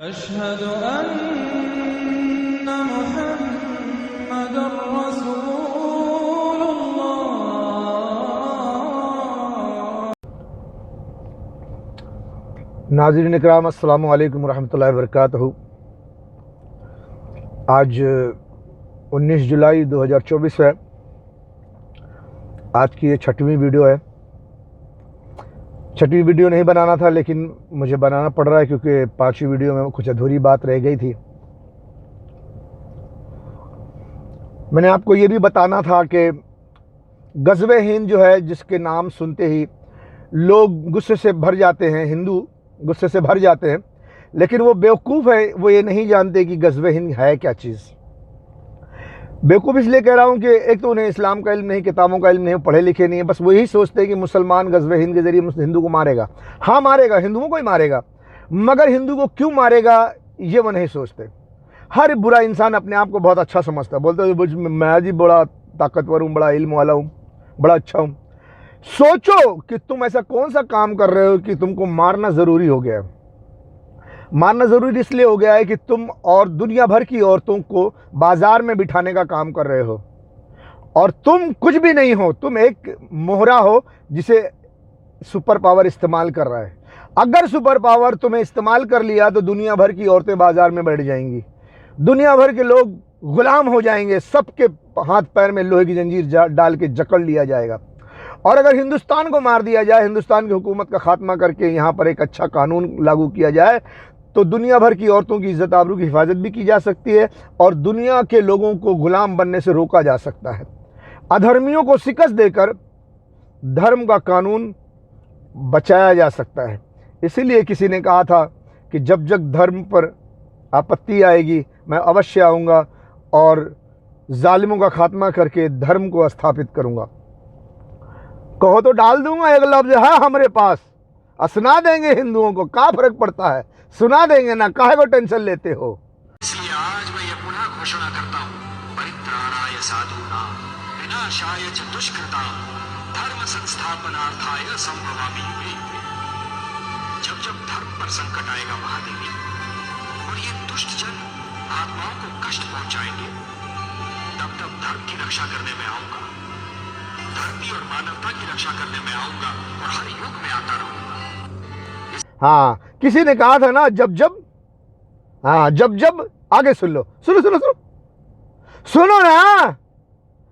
अशहदु अन्ना मुहम्मदुर रसूलुल्लाह। नाज़रीन इकराम, अस्सलामु अलैकुम रहमतुल्लाहि व बरकातहू। आज 19 जुलाई 2024 है। आज की ये छठवीं वीडियो है। छठवीं वीडियो नहीं बनाना था, लेकिन मुझे बनाना पड़ रहा है क्योंकि पांचवी वीडियो में कुछ अधूरी बात रह गई थी। मैंने आपको ये भी बताना था कि ग़ज़वे हिंद जो है, जिसके नाम सुनते ही लोग गुस्से से भर जाते हैं, हिंदू गुस्से से भर जाते हैं, लेकिन वो बेवकूफ़ है। वो ये नहीं जानते कि ग़ज़वे हिंद है क्या चीज़। बेवकूफ़ इसलिए कह रहा हूँ कि एक तो उन्हें इस्लाम का इल्म नहीं, किताबों का इल्म नहीं, पढ़े लिखे नहीं है। बस वो यही सोचते हैं कि मुसलमान ग़ज़वे हिंद के ज़रिए हिंदू को मारेगा। हाँ मारेगा, हिंदुओं को ही मारेगा, मगर हिंदू को क्यों मारेगा ये वो नहीं सोचते। हर बुरा इंसान अपने आप को बहुत अच्छा समझता है, बोलते हैं मैं जी बड़ा ताकतवर हूँ, बड़ा इल्म वाला हूँ, बड़ा अच्छा हूँ। सोचो कि तुम ऐसा कौन सा काम कर रहे हो कि तुमको मारना ज़रूरी हो गया है। मारना ज़रूरी इसलिए हो गया है कि तुम और दुनिया भर की औरतों को बाजार में बिठाने का काम कर रहे हो, और तुम कुछ भी नहीं हो। तुम एक मोहरा हो जिसे सुपर पावर इस्तेमाल कर रहा है। अगर सुपर पावर तुम्हें इस्तेमाल कर लिया तो दुनिया भर की औरतें बाजार में बैठ जाएंगी, दुनिया भर के लोग गुलाम हो जाएंगे, सबके हाथ पैर में लोहे की जंजीर डाल के जकड़ लिया जाएगा। और अगर हिंदुस्तान को मार दिया जाए, हिंदुस्तान की हुकूमत का खात्मा करके यहाँ पर एक अच्छा कानून लागू किया जाए, तो दुनिया भर की औरतों की इज्जत आबरू की हिफाजत भी की जा सकती है और दुनिया के लोगों को गुलाम बनने से रोका जा सकता है। अधर्मियों को शिकस्त देकर धर्म का कानून बचाया जा सकता है। इसीलिए किसी ने कहा था कि जब जब धर्म पर आपत्ति आएगी मैं अवश्य आऊँगा और जालिमों का खात्मा करके धर्म को स्थापित करूँगा। कहो तो डाल दूंगा, एक लफ्ज़ है हमारे पास, सुना देंगे हिंदुओं को, क्या फर्क पड़ता है, सुना देंगे ना, काहे को टेंशन लेते हो। इसलिए आज मैं ये पुनः घोषणा करता हूँ, परित्राणाय साधूनां विनाशाय च दुष्कृतां धर्म संस्थापनार्थाय संभवामि युगे युगे। जब जब धर्म पर संकट आएगा महादेवी, और ये दुष्ट जन आत्माओं को कष्ट पहुंचाएंगे, तब तब धर्म की रक्षा करने में आऊंगा, धरती और मानवता की रक्षा करने में आऊंगा और हर युग में आता रहूंगा। हाँ, किसी ने कहा था ना, जब जब, हाँ जब जब, आगे सुन लो, सुनो सुनो सुनो सुनो ना,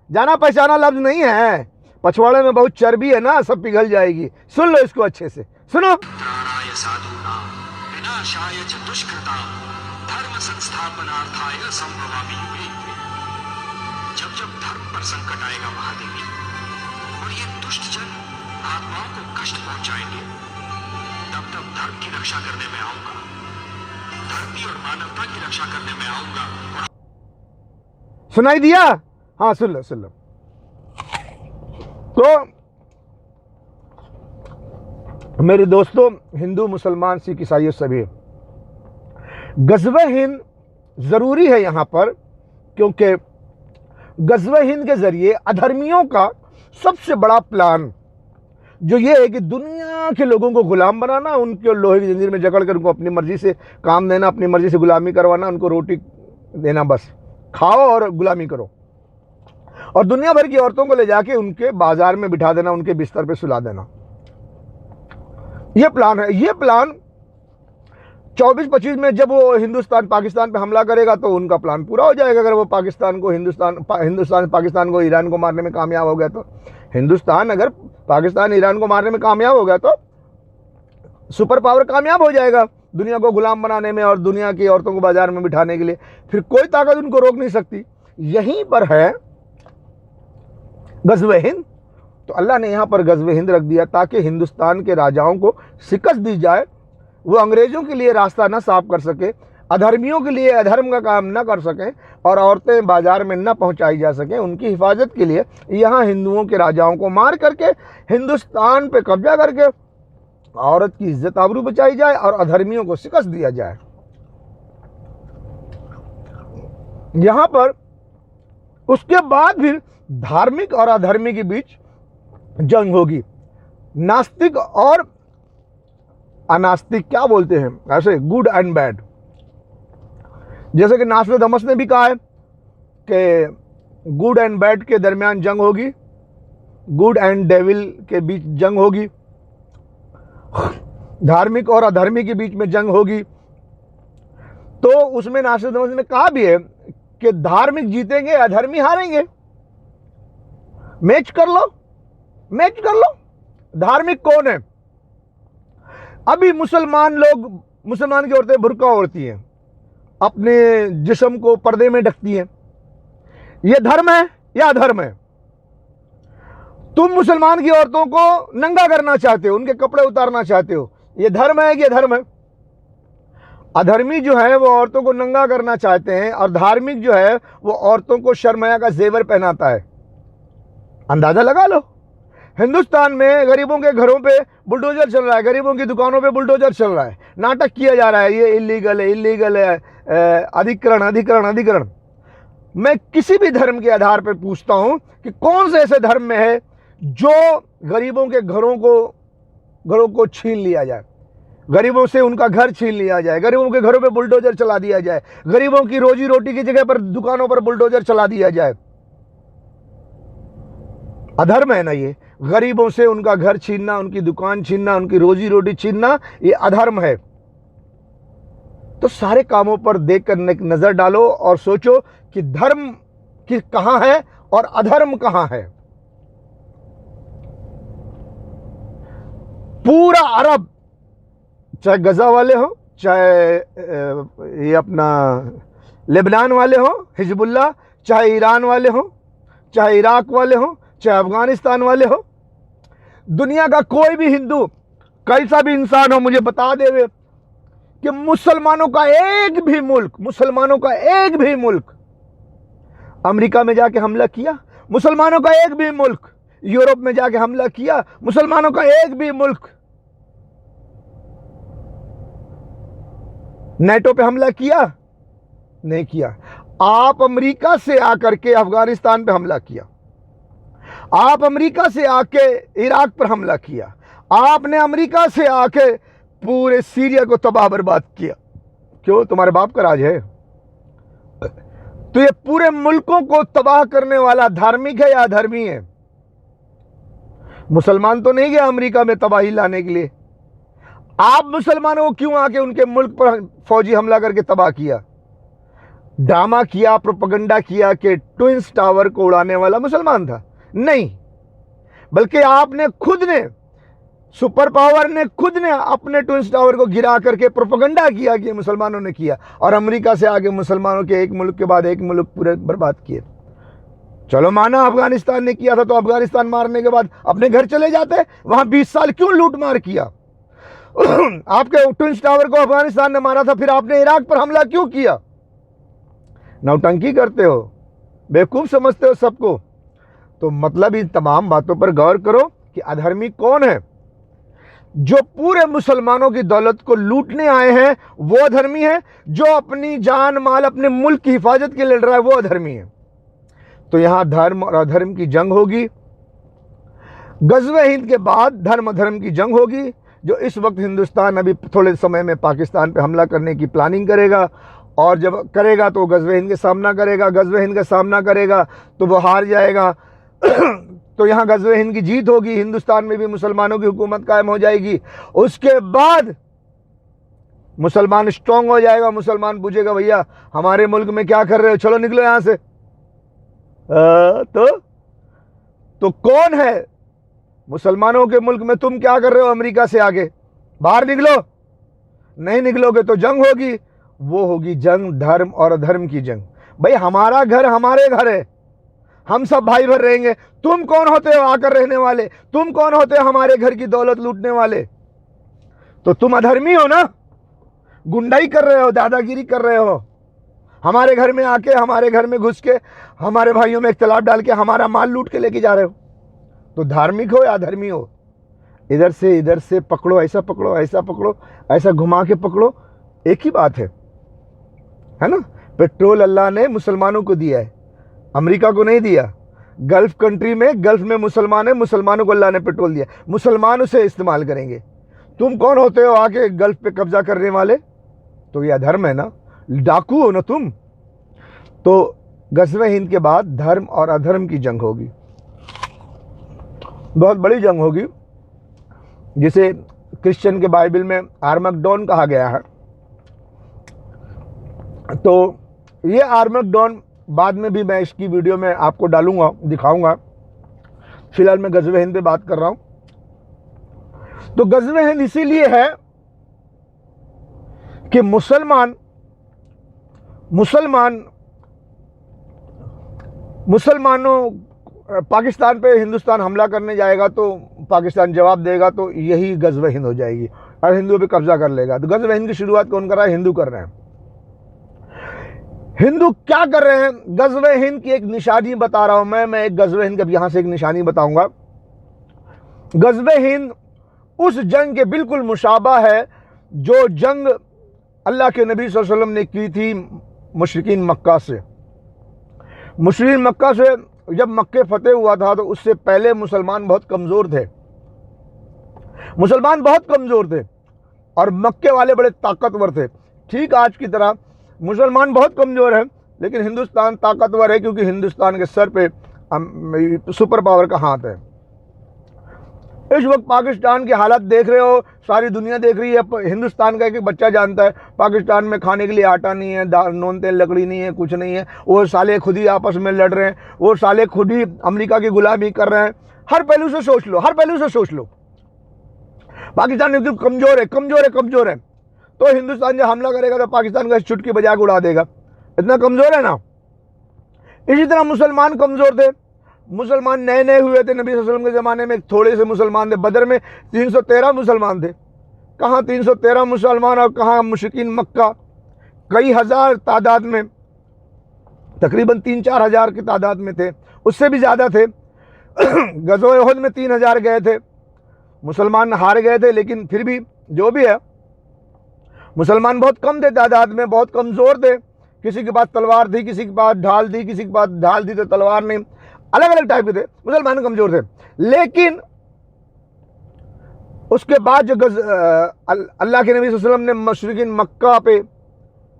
जाना पहचाना लफ्ज नहीं है, पछवाड़े में बहुत चर्बी है ना, सब पिघल जाएगी। सुन लो इसको अच्छे से, सुनो। परित्राणाय साधूनां विनाशाय च दुष्कृतां धर्म संस्थापनार्थाय संभवामि युगे युगे। जब जब धर्म पर संकट आएगा महादेवी, और ये दुष्ट जन आत्माओं को कष्ट पहुंचाएंगे, तब तब धर्म की रक्षा करने में आऊंगा, धरती और मानवता की रक्षा करने में आऊंगा। और सुनाई दिया? हाँ सुन लो सुन लो। तो मेरे दोस्तों, हिंदू मुसलमान सिख ईसाई सभी, ग़ज़वे हिंद ज़रूरी है यहाँ पर, क्योंकि ग़ज़वे हिंद के ज़रिए अधर्मियों का सबसे बड़ा प्लान जो ये है कि दुनिया के लोगों को गुलाम बनाना, उनके लोहे की जंजीर में जकड़ कर उनको अपनी मर्जी से काम देना, अपनी मर्जी से गुलामी करवाना, उनको रोटी देना, बस खाओ और गुलामी करो, और दुनिया भर की औरतों को ले जाके उनके बाजार में बिठा देना, उनके बिस्तर पे सुला देना। ये प्लान है। ये प्लान 24-25 में जब वो हिंदुस्तान पाकिस्तान पे हमला करेगा तो उनका प्लान पूरा हो जाएगा। अगर वो पाकिस्तान पाकिस्तान को ईरान को मारने में कामयाब हो गया तो, हिंदुस्तान अगर पाकिस्तान ईरान को मारने में कामयाब हो गया तो सुपर पावर कामयाब हो जाएगा दुनिया को गुलाम बनाने में और दुनिया की औरतों को बाजार में बिठाने के लिए। फिर कोई ताकत उनको रोक नहीं सकती। यहीं पर है ग़ज़वे हिंद। तो अल्लाह ने यहाँ पर ग़ज़वे हिंद रख दिया ताकि हिंदुस्तान के राजाओं को शिकस्त दी जाए, वो अंग्रेज़ों के लिए रास्ता न साफ कर सके, अधर्मियों के लिए अधर्म का काम न कर सकें, और औरतें बाजार में न पहुंचाई जा सकें। उनकी हिफाजत के लिए यहाँ हिंदुओं के राजाओं को मार करके हिंदुस्तान पे कब्जा करके औरत की इज्जत आबरू बचाई जाए और अधर्मियों को शिकस्त दिया जाए। यहाँ पर उसके बाद फिर धार्मिक और अधर्मी के बीच जंग होगी। नास्तिक और अनास्तिक क्या बोलते हैं, ऐसे गुड एंड बैड, जैसे कि नास्ट्राडामस ने भी कहा है कि गुड एंड बैड के दरमियान जंग होगी, गुड एंड डेविल के बीच जंग होगी, धार्मिक और अधर्मी के बीच में जंग होगी। तो उसमें नास्ट्राडामस ने कहा भी है कि धार्मिक जीतेंगे, अधर्मी हारेंगे। मैच कर लो, मैच कर लो। धार्मिक कौन है? अभी मुसलमान लोग, मुसलमान की औरतें बुर्का ओढ़ती हैं, अपने जिस्म को पर्दे में ढकती हैं। यह धर्म है या अधर्म है? तुम मुसलमान की औरतों को नंगा करना चाहते हो, उनके कपड़े उतारना चाहते हो, यह धर्म है कि अधर्म है? अधर्मी जो है वो औरतों को नंगा करना चाहते हैं, और धार्मिक जो है वो औरतों को शर्मया का जेवर पहनाता है। अंदाजा लगा लो। हिंदुस्तान में गरीबों के घरों पे बुलडोजर चल रहा है, गरीबों की दुकानों पे बुलडोजर चल रहा है, नाटक किया जा रहा है, ये इलीगल है, इलीगल है, अधिकरण अधिकरण अधिकरण। मैं किसी भी धर्म के आधार पर पूछता हूं कि कौन से ऐसे धर्म में है जो गरीबों के घरों को छीन लिया जाए, गरीबों से उनका घर छीन लिया जाए, गरीबों के घरों पे बुलडोजर चला दिया जाए, गरीबों की रोजी रोटी की जगह पर दुकानों पर बुलडोजर चला दिया जाए? अधर्म है ना ये? गरीबों से उनका घर छीनना, उनकी दुकान छीनना, उनकी रोजी रोटी छीनना, ये अधर्म है। तो सारे कामों पर देखकर एक नजर डालो और सोचो कि धर्म की कहां है और अधर्म कहां है। पूरा अरब, चाहे गजा वाले हो, चाहे ये अपना लेबनान वाले हो, हिजबुल्लाह, चाहे ईरान वाले हो, चाहे इराक वाले हो, चाहे अफगानिस्तान वाले हो, दुनिया का कोई भी हिंदू, कैसा भी इंसान हो, मुझे बता देवे कि मुसलमानों का एक भी मुल्क अमेरिका में जाके हमला किया, मुसलमानों का एक भी मुल्क यूरोप में जाके हमला किया, मुसलमानों का एक भी मुल्क नेटो पे हमला किया? नहीं किया। आप अमेरिका से आकर के अफगानिस्तान पे हमला किया, आप अमेरिका से आके इराक पर हमला किया, आपने अमेरिका से आके पूरे सीरिया को तबाह बर्बाद किया। क्यों? तुम्हारे बाप का राज है। तो ये पूरे मुल्कों को तबाह करने वाला धार्मिक है या अधर्मी है? मुसलमान तो नहीं गया अमेरिका में तबाही लाने के लिए। आप मुसलमानों को क्यों आके उनके मुल्क पर फौजी हमला करके तबाह किया? ड्रामा किया, प्रोपेगेंडा किया कि ट्विंस टावर को उड़ाने वाला मुसलमान था? नहीं, बल्कि आपने खुद ने, सुपर पावर ने खुद ने अपने ट्विंस टावर को गिरा करके प्रोपेगेंडा किया कि मुसलमानों ने किया, और अमेरिका से आगे मुसलमानों के एक मुल्क के बाद एक मुल्क पूरे बर्बाद किए। चलो माना अफगानिस्तान ने किया था, तो अफगानिस्तान मारने के बाद अपने घर चले जाते, वहां 20 साल क्यों लूट मार किया? आपके ट्विंस टावर को अफगानिस्तान ने मारा था, फिर आपने इराक पर हमला क्यों किया? नौटंकी करते हो, बेवकूफ समझते हो सबको। तो मतलब इन तमाम बातों पर गौर करो कि अधर्मी कौन है। जो पूरे मुसलमानों की दौलत को लूटने आए हैं वो अधर्मी है, जो अपनी जान माल अपने मुल्क की हिफाजत के लिए लड़ रहा है वो अधर्मी है। तो यहां धर्म और अधर्म की जंग होगी। गज़वे हिंद के बाद धर्म अधर्म की जंग होगी, जो इस वक्त हिंदुस्तान अभी थोड़े समय में पाकिस्तान पे हमला करने की प्लानिंग करेगा, और जब करेगा तो गज़वे हिंद का सामना करेगा, गज़वे हिंद का सामना करेगा तो वो हार जाएगा। तो यहाँ गज़वे हिंद की जीत होगी, हिंदुस्तान में भी मुसलमानों की हुकूमत कायम हो जाएगी। उसके बाद मुसलमान स्ट्रांग हो जाएगा, मुसलमान पूछेगा भैया हमारे मुल्क में क्या कर रहे हो, चलो निकलो यहाँ से। तो कौन है मुसलमानों के मुल्क में, तुम क्या कर रहे हो अमेरिका से आगे, बाहर निकलो। नहीं निकलोगे तो जंग होगी, वो होगी जंग धर्म और अधर्म की जंग। भाई हमारा घर हमारे घर है, हम सब भाई भर रहेंगे। तुम कौन होते हो आकर रहने वाले? तुम कौन होते हो हमारे घर की दौलत लूटने वाले? तो तुम अधर्मी हो ना, गुंडाई कर रहे हो, दादागिरी कर रहे हो, हमारे घर में आके, हमारे घर में घुस के, हमारे भाइयों में इख्तलाफ डाल के हमारा माल लूट के लेके जा रहे हो। तो धार्मिक हो या अधर्मी हो, इधर से पकड़ो, ऐसा पकड़ो, ऐसा पकड़ो, ऐसा घुमा के पकड़ो, एक ही बात है ना। पेट्रोल अल्लाह ने मुसलमानों को दिया है, अमेरिका को नहीं दिया। गल्फ कंट्री में, गल्फ में मुसलमान है, मुसलमानों को अल्लाह ने पेट्रोल दिया, मुसलमान उसे इस्तेमाल करेंगे। तुम कौन होते हो आके गल्फ पे कब्जा करने वाले? तो ये अधर्म है ना। डाकू हो ना तुम। तो गज़वे हिंद के बाद धर्म और अधर्म की जंग होगी, बहुत बड़ी जंग होगी, जिसे क्रिश्चियन के बाइबल में आर्मगेडोन कहा गया है। तो ये आर्मगेडोन बाद में भी मैं इसकी वीडियो में आपको डालूंगा, दिखाऊंगा। फिलहाल मैं गज़वे हिंद पे बात कर रहा हूं। तो गज़वे हिंद इसीलिए है कि मुसलमानों पाकिस्तान पे हिंदुस्तान हमला करने जाएगा तो पाकिस्तान जवाब देगा, तो यही गज़वे हिंद हो जाएगी और हिंदुओं पे कब्जा कर लेगा। तो गज़वे हिंद की शुरुआत कौन कर रहा है? हिंदू कर रहे हैं। हिंदू क्या कर रहे हैं? गज़वे हिंद की एक निशानी बता रहा हूं मैं एक गज़वे हिंद की यहां से एक निशानी बताऊंगा। गज़वे हिंद उस जंग के बिल्कुल मुशाबा है जो जंग अल्लाह के नबी सल्लल्लाहु अलैहि वसल्लम ने की थी मुशरिकीन मक्का से। मुशरिकीन मक्का से जब मक्के फतेह हुआ था तो उससे पहले मुसलमान बहुत कमज़ोर थे और मक्के वाले बड़े ताकतवर थे। ठीक आज की तरह मुसलमान बहुत कमज़ोर है, लेकिन हिंदुस्तान ताकतवर है, क्योंकि हिंदुस्तान के सर पे सुपर पावर का हाथ है। इस वक्त पाकिस्तान की हालत देख रहे हो, सारी दुनिया देख रही है। हिंदुस्तान का एक बच्चा जानता है पाकिस्तान में खाने के लिए आटा नहीं है, नून तेल लकड़ी नहीं है, कुछ नहीं है। वो साले खुद ही आपस में लड़ रहे हैं, वो साले खुद ही अमेरिका की गुलामी कर रहे हैं। हर पहलू से सोच लो, पाकिस्तान एकदम कमज़ोर है। तो हिंदुस्तान जब हमला करेगा तो पाकिस्तान का चुटकी बजा के उड़ा देगा, इतना कमज़ोर है ना। इसी तरह मुसलमान कमज़ोर थे। मुसलमान नए हुए थे नबी सल्लल्लाहु अलैहि वसल्लम के ज़माने में, थोड़े से मुसलमान थे। बदर में 313 मुसलमान थे। कहाँ 313 मुसलमान और कहाँ मुशरिकीन मक्का कई हज़ार तादाद में, तकरीबन 3-4 हज़ार की तादाद में थे, उससे भी ज़्यादा थे। गज़वे उहद में 3,000 गए थे, मुसलमान हार गए थे। लेकिन फिर भी जो भी है, मुसलमान बहुत कम थे तादाद में, बहुत कमज़ोर थे। किसी के पास तलवार थी, किसी के पास ढाल थी, किसी के पास ढाल थी तो तलवार नहीं, अलग अलग टाइप के थे। मुसलमान कमज़ोर थे। लेकिन उसके बाद जो अल्लाह के नबी सल्लल्लाहु अलैहि वसल्लम ने मुशरिकीन मक्का पे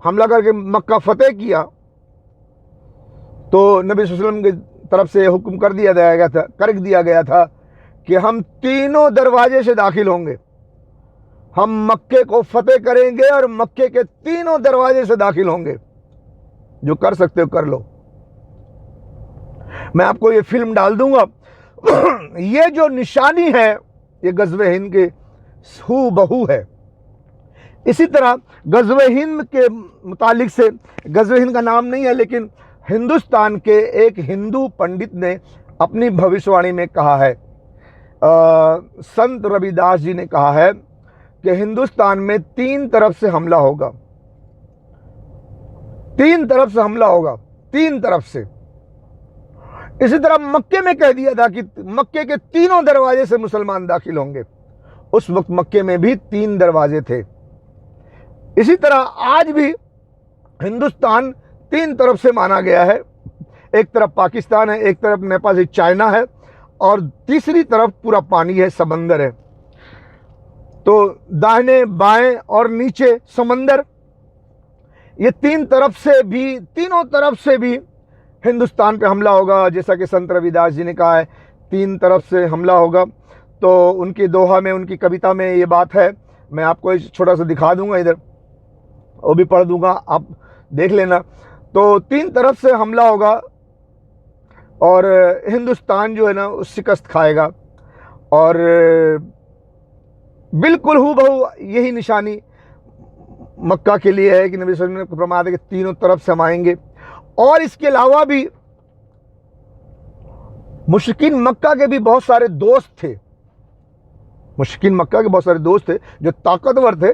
हमला करके मक्का फतेह किया, तो नबी सल्लल्लाहु अलैहि वसल्लम की तरफ से हुक्म कर दिया गया था कि हम तीनों दरवाजे से दाखिल होंगे। हम मक्के को फतेह करेंगे और मक्के के तीनों दरवाजे से दाखिल होंगे। जो कर सकते हो कर लो। मैं आपको ये फिल्म डाल दूंगा। ये जो निशानी है ये गज़वे हिंद के हूबहू है। इसी तरह गज़वे हिंद के मुतालिक से, गज़वे हिंद का नाम नहीं है, लेकिन हिंदुस्तान के एक हिंदू पंडित ने अपनी भविष्यवाणी में कहा है, संत रविदास जी ने कहा है कि हिंदुस्तान में 3 तरफ से हमला होगा, 3 तरफ से हमला होगा, 3 तरफ से। इसी तरह मक्के में कह दिया था कि मक्के के तीनों दरवाजे से मुसलमान दाखिल होंगे। उस वक्त मक्के में भी 3 दरवाजे थे। इसी तरह आज भी हिंदुस्तान 3 तरफ से माना गया है। एक तरफ पाकिस्तान है, एक तरफ नेपाल से चाइना है, और तीसरी तरफ पूरा पानी है, समंदर है। तो दाहिने बाएं और नीचे समंदर, ये 3 तरफ से भी, तीनों तरफ से भी हिंदुस्तान पे हमला होगा। जैसा कि संत रविदास जी ने कहा है 3 तरफ से हमला होगा। तो उनकी दोहा में, उनकी कविता में ये बात है। मैं आपको एक छोटा सा दिखा दूंगा, इधर वो भी पढ़ दूंगा, आप देख लेना। तो 3 तरफ से हमला होगा और हिंदुस्तान जो है ना वो शिकस्त खाएगा। और बिल्कुल हूबहू यही निशानी मक्का के लिए है कि नबी सल्लल्लाहु अलैहि वसल्लम ने फरमाया कि तीनों तरफ से हम आएंगे। और इसके अलावा भी मुशरिकीन मक्का के भी बहुत सारे दोस्त थे, मुशरिकीन मक्का के बहुत सारे दोस्त थे जो ताकतवर थे।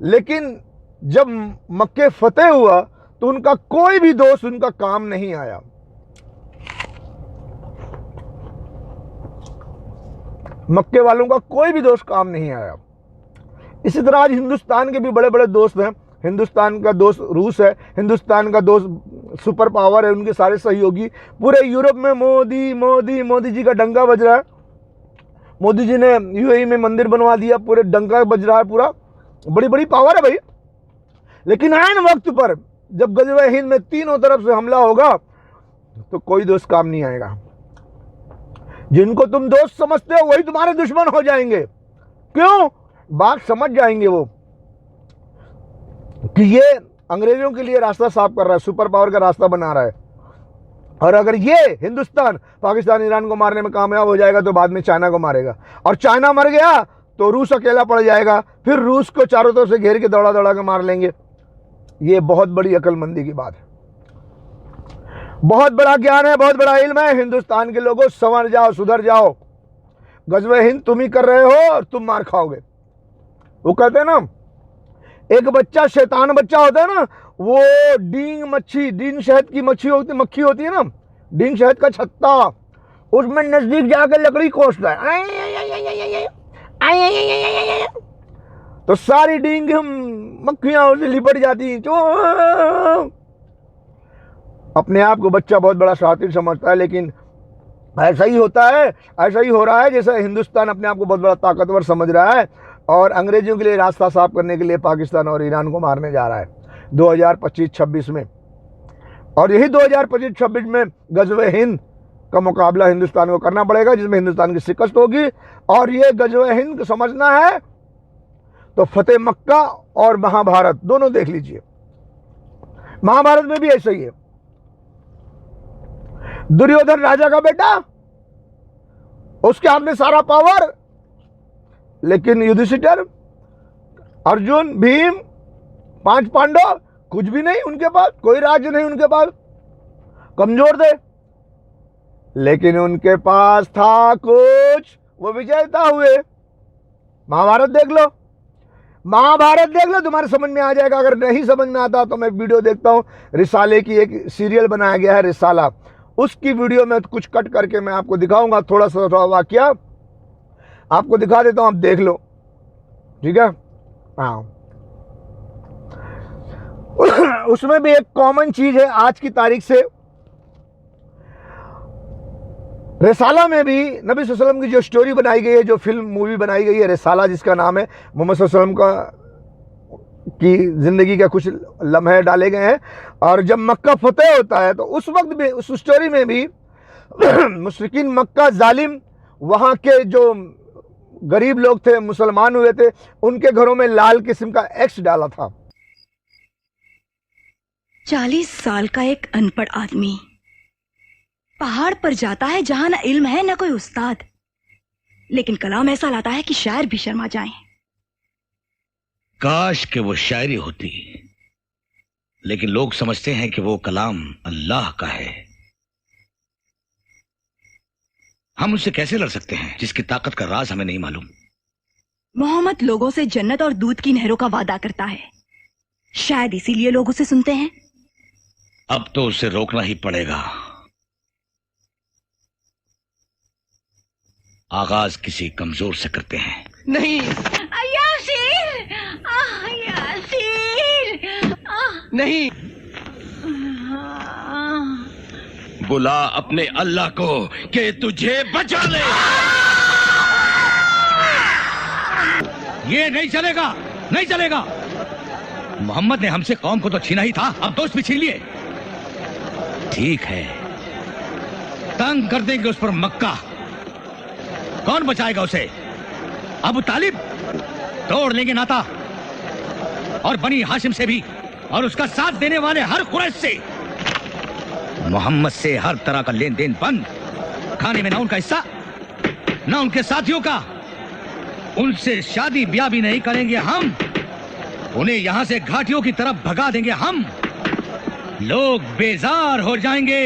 लेकिन जब मक्के फतेह हुआ तो उनका कोई भी दोस्त उनका काम नहीं आया। मक्के वालों का कोई भी दोस्त काम नहीं आया। इसी तरह आज हिंदुस्तान के भी बड़े बड़े दोस्त हैं। हिंदुस्तान का दोस्त रूस है, हिंदुस्तान का दोस्त सुपर पावर है, उनके सारे सहयोगी। पूरे यूरोप में मोदी जी का डंका बज रहा है। मोदी जी ने यूएई में मंदिर बनवा दिया, पूरे डंका बज रहा है, पूरा बड़ी बड़ी पावर है भाई। लेकिन ऐन वक्त पर जब गज़वे हिंद में तीनों तरफ से हमला होगा तो कोई दोस्त काम नहीं आएगा। जिनको तुम दोस्त समझते हो वही तुम्हारे दुश्मन हो जाएंगे। क्यों? बात समझ जाएंगे वो कि ये अंग्रेजों के लिए रास्ता साफ कर रहा है, सुपर पावर का रास्ता बना रहा है। और अगर ये हिंदुस्तान पाकिस्तान ईरान को मारने में कामयाब हो जाएगा तो बाद में चाइना को मारेगा, और चाइना मर गया तो रूस अकेला पड़ जाएगा, फिर रूस को चारों तरफ से घेर के दौड़ा दौड़ा के मार लेंगे। ये बहुत बड़ी अक्लमंदी की बात है, बहुत बड़ा ज्ञान है, बहुत बड़ा इल्म है। हिंदुस्तान के लोगों संवर जाओ, सुधर जाओ। गज़वे हिंद तुम ही कर रहे हो और तुम मार खाओगे। वो कहते हैं ना, एक बच्चा शैतान बच्चा होता है ना, वो डींग मच्छी, डींग शहद की मच्छी होती, मक्खी होती है ना, डींग शहद का छत्ता, उसमें नजदीक जाकर लकड़ी कोसता है तो सारी डींग मक्खियां उसे लिपट जाती हैं। तो अपने आप को बच्चा बहुत बड़ा शातिर समझता है, लेकिन ऐसा ही होता है, ऐसा ही हो रहा है जैसा हिंदुस्तान अपने आप को बहुत बड़ा ताकतवर समझ रहा है और अंग्रेजों के लिए रास्ता साफ करने के लिए पाकिस्तान और ईरान को मारने जा रहा है 2025-26 में। और यही 2025-26 में गज़वे हिंद का मुकाबला हिंदुस्तान को करना पड़ेगा, जिसमें हिंदुस्तान की शिकस्त होगी। और ये गज़वे हिंद को समझना है तो फतेह मक्का और महाभारत दोनों देख लीजिए। महाभारत में भी ऐसा ही है, दुर्योधन राजा का बेटा, उसके हाथ में सारा पावर, लेकिन युधिष्ठिर, अर्जुन, भीम, 5 पांडव कुछ भी नहीं उनके पास, कोई राज्य नहीं उनके पास, कमजोर थे, लेकिन उनके पास था कुछ, वो विजेता हुए। महाभारत देख लो, महाभारत देख लो, तुम्हारे समझ में आ जाएगा। अगर नहीं समझ में आता तो मैं वीडियो देखता हूं, रिसाले की एक सीरियल बनाया गया है रिसाला, उसकी वीडियो में कुछ कट करके मैं आपको दिखाऊंगा, थोड़ा सा वाकया आपको दिखा देता हूं, आप देख लो, ठीक है। हाँ, उसमें भी एक कॉमन चीज है आज की तारीख से। रिसाला में भी नबी सल्लल्लाहु अलैहि वसल्लम की जो स्टोरी बनाई गई है, जो फिल्म मूवी बनाई गई है रिसाला, जिसका नाम है, मोहम्मद सल्लल्लाहु अलैहि वसल्लम का की जिंदगी के कुछ लम्हे डाले गए हैं। और जब मक्का फतेह होता है तो उस वक्त भी, उस स्टोरी में भी मुशरिकीन मक्का जालिम, वहाँ के जो गरीब लोग थे, मुसलमान हुए थे, उनके घरों में लाल किस्म का एक्स डाला था। 40 साल का एक अनपढ़ आदमी पहाड़ पर जाता है जहां ना इल्म है ना कोई उस्ताद, लेकिन कलाम ऐसा लाता है कि शायर भी शर्मा जाएं। काश कि वो शायरी होती, लेकिन लोग समझते हैं कि वो कलाम अल्लाह का है। हम उससे कैसे लड़ सकते हैं जिसकी ताकत का राज हमें नहीं मालूम। मोहम्मद लोगों से जन्नत और दूध की नहरों का वादा करता है, शायद इसीलिए लोग उसे सुनते हैं। अब तो उसे रोकना ही पड़ेगा। आगाज किसी कमजोर से करते हैं। नहीं यासीर, यासीर, नहीं, बुला अपने अल्लाह को कि तुझे बचा ले। ये नहीं चलेगा, नहीं चलेगा। मोहम्मद ने हमसे कौम को तो छीना ही था, अब दोस्त भी छीन लिए। ठीक है, तंग कर देंगे उस पर मक्का। कौन बचाएगा उसे? अबू तालिब। तोड़ लेंगे नाता, और बनी हाशिम से भी, और उसका साथ देने वाले हर कुरैश से। मोहम्मद से हर तरह का लेन देन बंद। खाने में ना उनका हिस्सा, ना उनके साथियों का। उनसे शादी ब्याह भी नहीं करेंगे हम। उन्हें यहां से घाटियों की तरफ भगा देंगे हम। लोग बेजार हो जाएंगे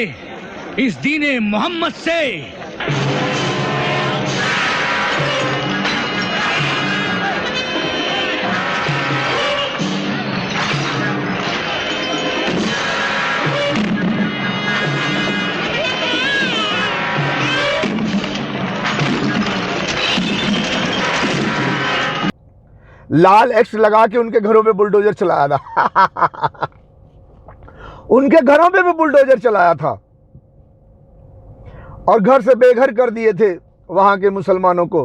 इस दीने मोहम्मद से। लाल एक्स लगा के उनके घरों पे बुलडोजर चलाया था उनके घरों पे भी बुलडोजर चलाया था और घर से बेघर कर दिए थे वहां के मुसलमानों को।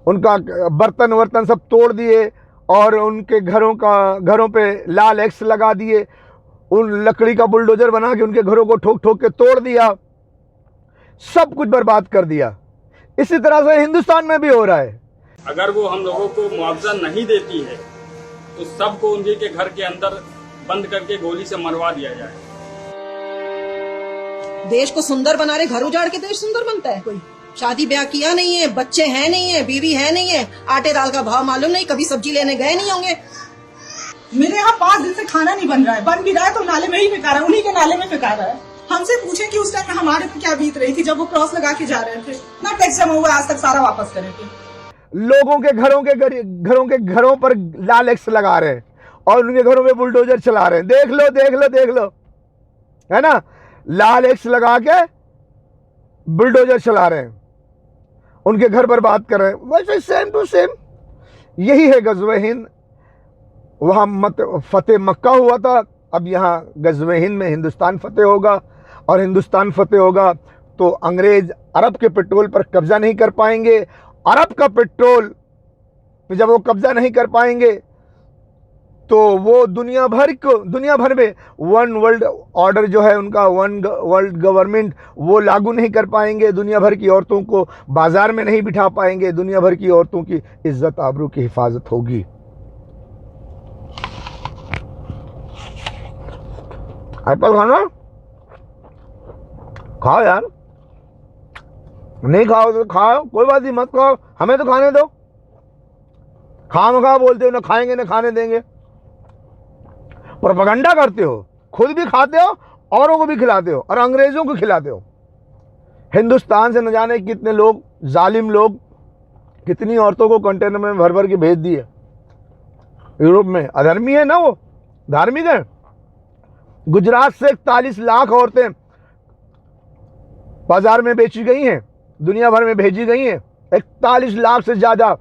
उनका बर्तन वर्तन सब तोड़ दिए और उनके घरों पे लाल एक्स लगा दिए। उन लकड़ी का बुलडोजर बना के उनके घरों को ठोक ठोक के तोड़ दिया, सब कुछ बर्बाद कर दिया। इसी तरह से हिंदुस्तान में भी हो रहा है। अगर वो हम लोगों को मुआवजा नहीं देती है तो सबको उनके के घर के अंदर बंद करके गोली से मरवा दिया जाए। देश को सुंदर बना रहे, घर उजाड़ के देश सुंदर बनता है? कोई शादी ब्याह किया नहीं है, बच्चे हैं नहीं है, बीवी है नहीं है, आटे दाल का भाव मालूम नहीं, कभी सब्जी लेने गए नहीं होंगे। मेरे यहाँ 5 दिन से खाना नहीं बन रहा है, बन भी रहा है तो नाले में ही फेंका रहा है, उन्हीं के नाले में फेंका रहा है। हमसे पूछे कि उस टाइम हमारे पे क्या बीत रही थी जब वो क्रॉस लगा के जा रहे थे। ना टैक्स जमा हुआ, आज तक सारा वापस करेंगे। लोगों के घरों पर लाल एक्स लगा रहे हैं और उनके घरों में बुलडोजर चला रहे हैं। देख लो देख लो देख लो, है ना, लाल एक्स लगा के बुलडोजर चला रहे हैं, उनके घर बर्बाद कर रहे हैं। वैसे सेम टू सेम यही है गज़वे हिंद। वहाँ फतेह मक्का हुआ था, अब यहाँ गज़वे हिंद में हिंदुस्तान फतेह होगा, और हिंदुस्तान फतेह होगा तो अंग्रेज अरब के पेट्रोल पर कब्जा नहीं कर पाएंगे। अरब का पेट्रोल पे जब वो कब्जा नहीं कर पाएंगे तो वो दुनिया भर में वन वर्ल्ड ऑर्डर जो है उनका, वन वर्ल्ड गवर्नमेंट, वो लागू नहीं कर पाएंगे। दुनिया भर की औरतों को बाजार में नहीं बिठा पाएंगे। दुनिया भर की औरतों की इज्जत आबरू की हिफाजत होगी। एप्पल खाना खाओ यार, नहीं खाओ तो खाओ, कोई बात नहीं, मत खाओ, हमें तो खाने दो। खामखा बोलते हो, ना खाएंगे ना खाने देंगे, प्रोपेगेंडा करते हो, खुद भी खाते हो, औरों को भी खिलाते हो और अंग्रेजों को खिलाते हो। हिंदुस्तान से न जाने कितने लोग, जालिम लोग, कितनी औरतों को कंटेनर में भर भर के भेज दिए यूरोप में। अधर्मी है ना वो, धार्मिक है। गुजरात से 41 लाख औरतें बाजार में बेची गई हैं, दुनिया भर में भेजी गई हैं, 41 लाख से ज्यादा।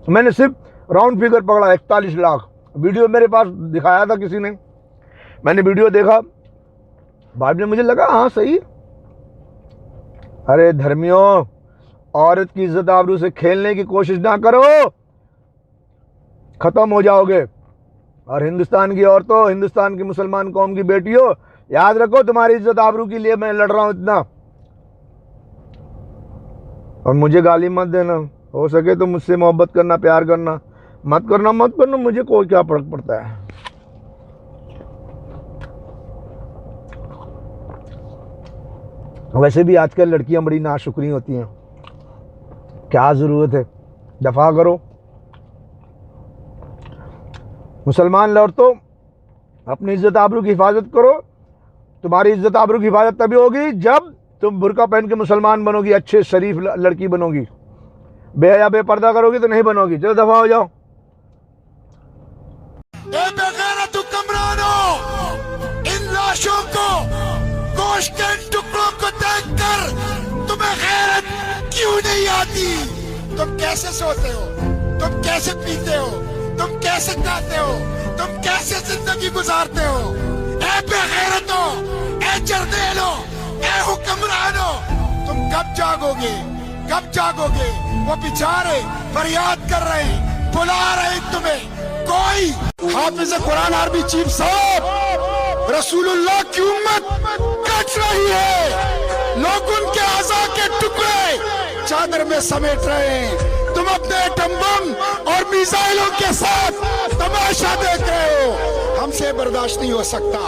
मैंने सिर्फ राउंड फिगर पकड़ा, 41 लाख। वीडियो मेरे पास दिखाया था किसी ने, मैंने वीडियो देखा, बाद में मुझे लगा हाँ सही। अरे धर्मियों, औरत की इज्जत आबरू से खेलने की कोशिश ना करो, खत्म हो जाओगे। और हिंदुस्तान की औरतों, हिंदुस्तान की मुसलमान कौम की बेटियों, याद रखो तुम्हारी इज्जत आबरू के लिए मैं लड़ रहा हूं इतना। और मुझे गाली मत देना, हो सके तो मुझसे मोहब्बत करना, प्यार करना, मत करना मुझे कोई क्या फर्क पड़ता है। वैसे भी आजकल लड़कियां बड़ी नाशुक्री होती हैं, क्या जरूरत है, दफा करो। मुसलमान औरतों, अपनी इज्जत आबरू की हिफाजत करो। तुम्हारी इज्जत आबरू की हिफाजत तभी होगी जब तुम बुर्का पहन के मुसलमान बनोगी, अच्छे शरीफ लड़की बनोगी। बेहया बेपर्दा करोगी तो नहीं बनोगी। चलो दफा हो जाओ। इन लाशों को, गोश्त के टुकड़ों को देखकर तुम्हें गैरत क्यों नहीं आती? तुम कैसे सोते हो, तुम कैसे पीते हो, तुम कैसे खाते हो, तुम कैसे जिंदगी गुजारते हो? ए बेगैरतो, ए जर्देलो, ए हुक्मरानो, तुम कब जागोगे, कब जागोगे? वो बेचारे फरियाद कर रहे हैं, बुला रहे हैं तुम्हें। कोई हाफिज कुरान आर्मी चीफ साहब रसूलुल्लाह की उम्मत कट रही है, लोग उनके आज़ा के टुकड़े चादर में समेट रहे हैं। तुम अपने एटम बम और मिसाइलों के साथ तमाशा देख रहे हो। हमसे बर्दाश्त नहीं हो सकता,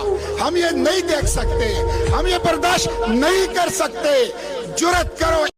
हम ये नहीं देख सकते, हम ये बर्दाश्त नहीं कर सकते। जुर्रत करो।